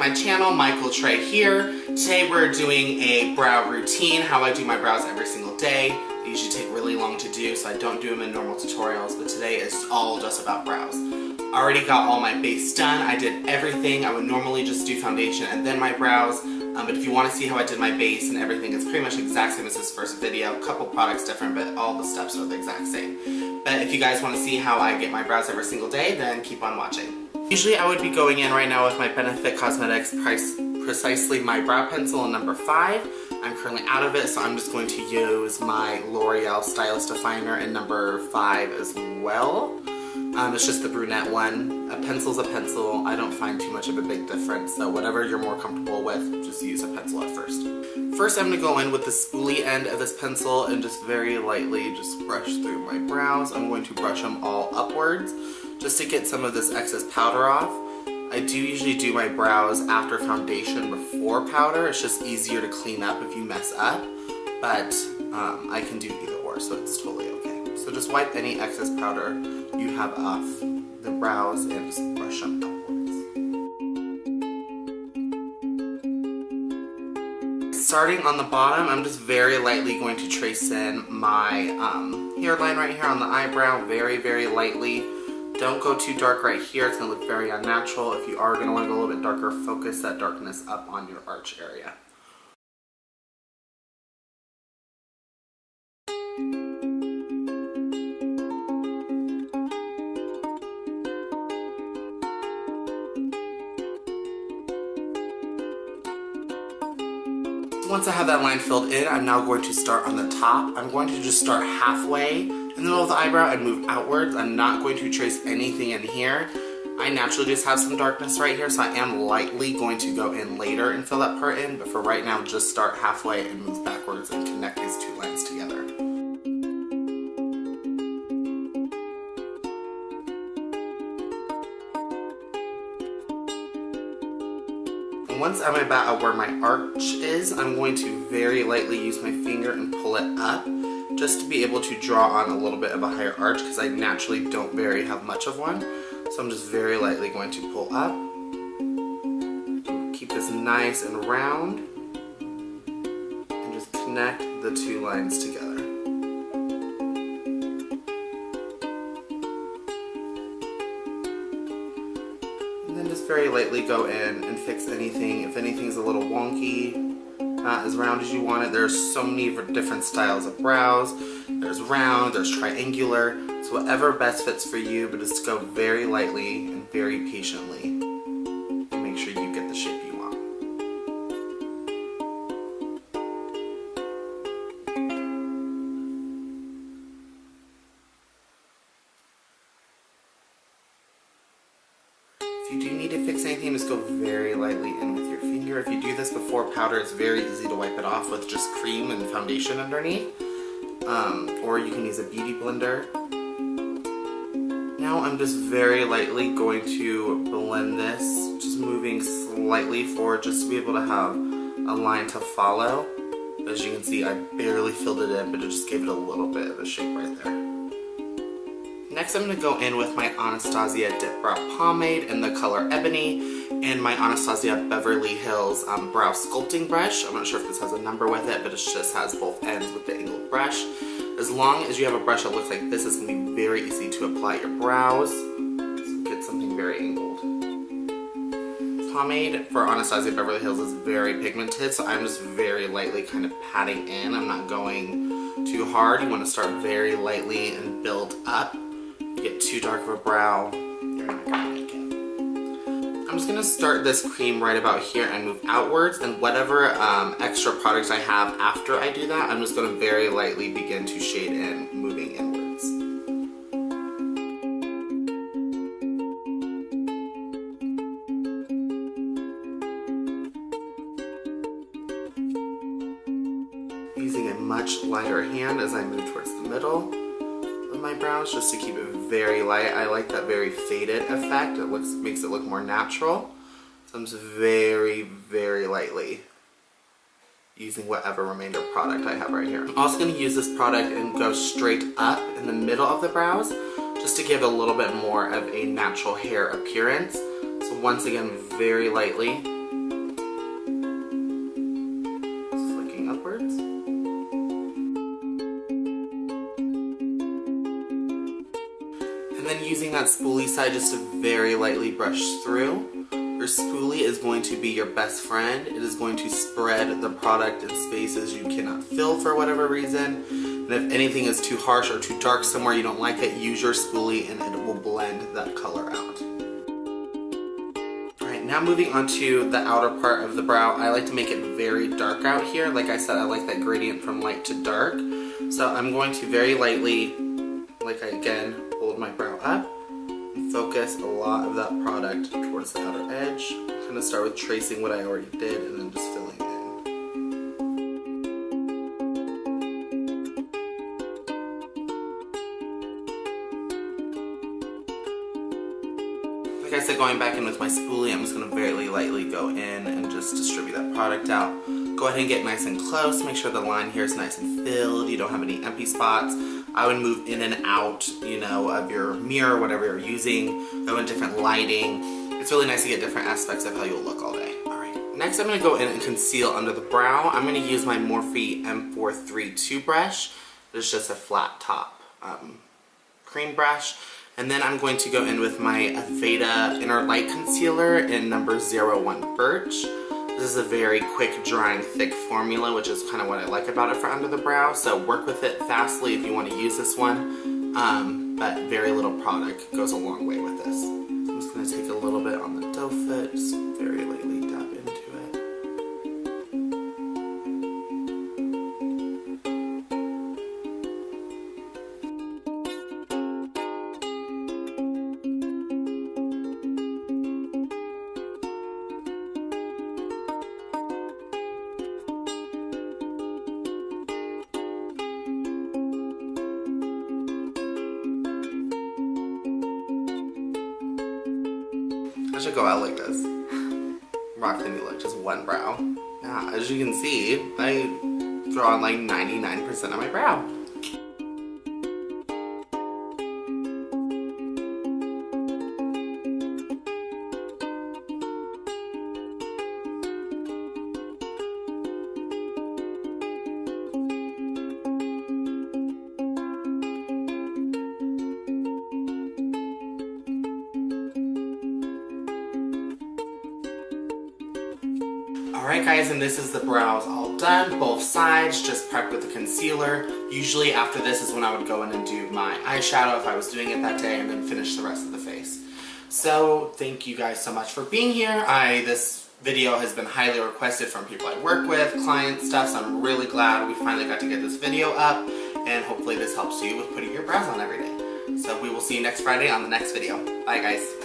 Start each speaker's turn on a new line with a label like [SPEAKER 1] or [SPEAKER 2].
[SPEAKER 1] my channel, Michael Trey here. Today we're doing a brow routine, how I do my brows every single day. They usually take really long to do, so I don't do them in normal tutorials, but today is all just about brows. I already got all my base done. I did everything. I would normally just do foundation and then my brows, but if you want to see how I did my base and everything, it's pretty much the exact same as this first video. A couple products different, but all the steps are the exact same. But if you guys want to see how I get my brows every single day, then keep on watching. Usually I would be going in right now with my Benefit Cosmetics Precisely My Brow Pencil in number 5. I'm currently out of it, so I'm just going to use my L'Oreal Stylist Definer in number 5 as well. It's just the brunette one. A pencil's a pencil. I don't find too much of a big difference, so whatever you're more comfortable with, just use a pencil at first. First, I'm going to go in with the spoolie end of this pencil and just very lightly just brush through my brows. I'm going to brush them all upwards just to get some of this excess powder off. I do usually do my brows after foundation before powder. It's just easier to clean up if you mess up, but I can do either or, so it's totally okay. So just wipe any excess powder you have off the brows and just brush them upwards. Starting on the bottom, I'm just very lightly going to trace in my hairline right here on the eyebrow, very, very lightly. Don't go too dark right here, it's going to look very unnatural. If you are going to want to go a little bit darker, focus that darkness up on your arch area. Once I have that line filled in, I'm now going to start on the top. I'm going to just start halfway in the middle of the eyebrow and move outwards. I'm not going to trace anything in here. I naturally just have some darkness right here, so I am lightly going to go in later and fill that part in, but for right now, just start halfway and move backwards and connect these two lines together. Once I'm about where my arch is, I'm going to very lightly use my finger and pull it up just to be able to draw on a little bit of a higher arch because I naturally don't have much of one. So I'm just very lightly going to pull up. Keep this nice and round and just connect the two lines together. Very lightly go in and fix anything. If anything's a little wonky, not as round as you want it, there's so many different styles of brows. There's round, there's triangular, so whatever best fits for you, but just go very lightly and very patiently and make sure you get the shape you want. If you do need to fix anything, just go very lightly in with your finger. If you do this before powder, it's very easy to wipe it off with just cream and foundation underneath. Or you can use a beauty blender. Now I'm just very lightly going to blend this, just moving slightly forward just to be able to have a line to follow. As you can see, I barely filled it in, but it just gave it a little bit of a shape right there. Next, I'm going to go in with my Anastasia Dip Brow Pomade in the color Ebony and my Anastasia Beverly Hills Brow Sculpting Brush. I'm not sure if this has a number with it, but it just has both ends with the angled brush. As long as you have a brush that looks like this, it's going to be very easy to apply your brows. So get something very angled. Pomade for Anastasia Beverly Hills is very pigmented, so I'm just very lightly kind of patting in. I'm not going too hard. You want to start very lightly and build up. Get too dark of a brow, you're not gonna like it. I'm just gonna start this cream right about here and move outwards, and whatever extra products I have after I do that, I'm just gonna very lightly begin to shade in, moving inwards. Using a much lighter hand as I move towards the middle of my brows, just to keep it very light. I like that very faded effect. It makes it look more natural. So I'm just very, very lightly using whatever remainder product I have right here. I'm also going to use this product and go straight up in the middle of the brows just to give a little bit more of a natural hair appearance. So once again, very lightly And then using that spoolie side just to very lightly brush through. Your spoolie is going to be your best friend. It is going to spread the product in spaces you cannot fill for whatever reason. And if anything is too harsh or too dark somewhere you don't like it, use your spoolie and it will blend that color out. Alright, now moving on to the outer part of the brow. I like to make it very dark out here. Like I said, I like that gradient from light to dark. So I'm going to very lightly, like I again, hold my brow up. Focus a lot of that product towards the outer edge. Kind of start with tracing what I already did and then just filling in. Like I said, going back in with my spoolie, I'm just going to very lightly go in and just distribute that product out. Go ahead and get nice and close. Make sure the line here is nice and filled. You don't have any empty spots. I would move in and out, you know, of your mirror, whatever you're using. Go in different lighting. It's really nice to get different aspects of how you'll look all day. Alright, next I'm going to go in and conceal under the brow. I'm going to use my Morphe M432 brush. It's just a flat top cream brush. And then I'm going to go in with my Aveda Inner Light Concealer in number 01 Birch. This is a very quick drying thick formula, which is kind of what I like about it for under the brow. So work with it fastly if you want to use this one, but very little product goes a long way with this. I'm just going to take a little bit on the doe foot, just very lightly dab into it. I should go out like this. Rock the new look, just one brow. Yeah, as you can see, I draw on like 99% of my brow. Alright guys, and this is the brows all done, both sides, just prepped with the concealer. Usually after this is when I would go in and do my eyeshadow if I was doing it that day, and then finish the rest of the face. So thank you guys so much for being here. This video has been highly requested from people I work with, client stuff, so I'm really glad we finally got to get this video up, and hopefully this helps you with putting your brows on every day. So we will see you next Friday on the next video. Bye guys.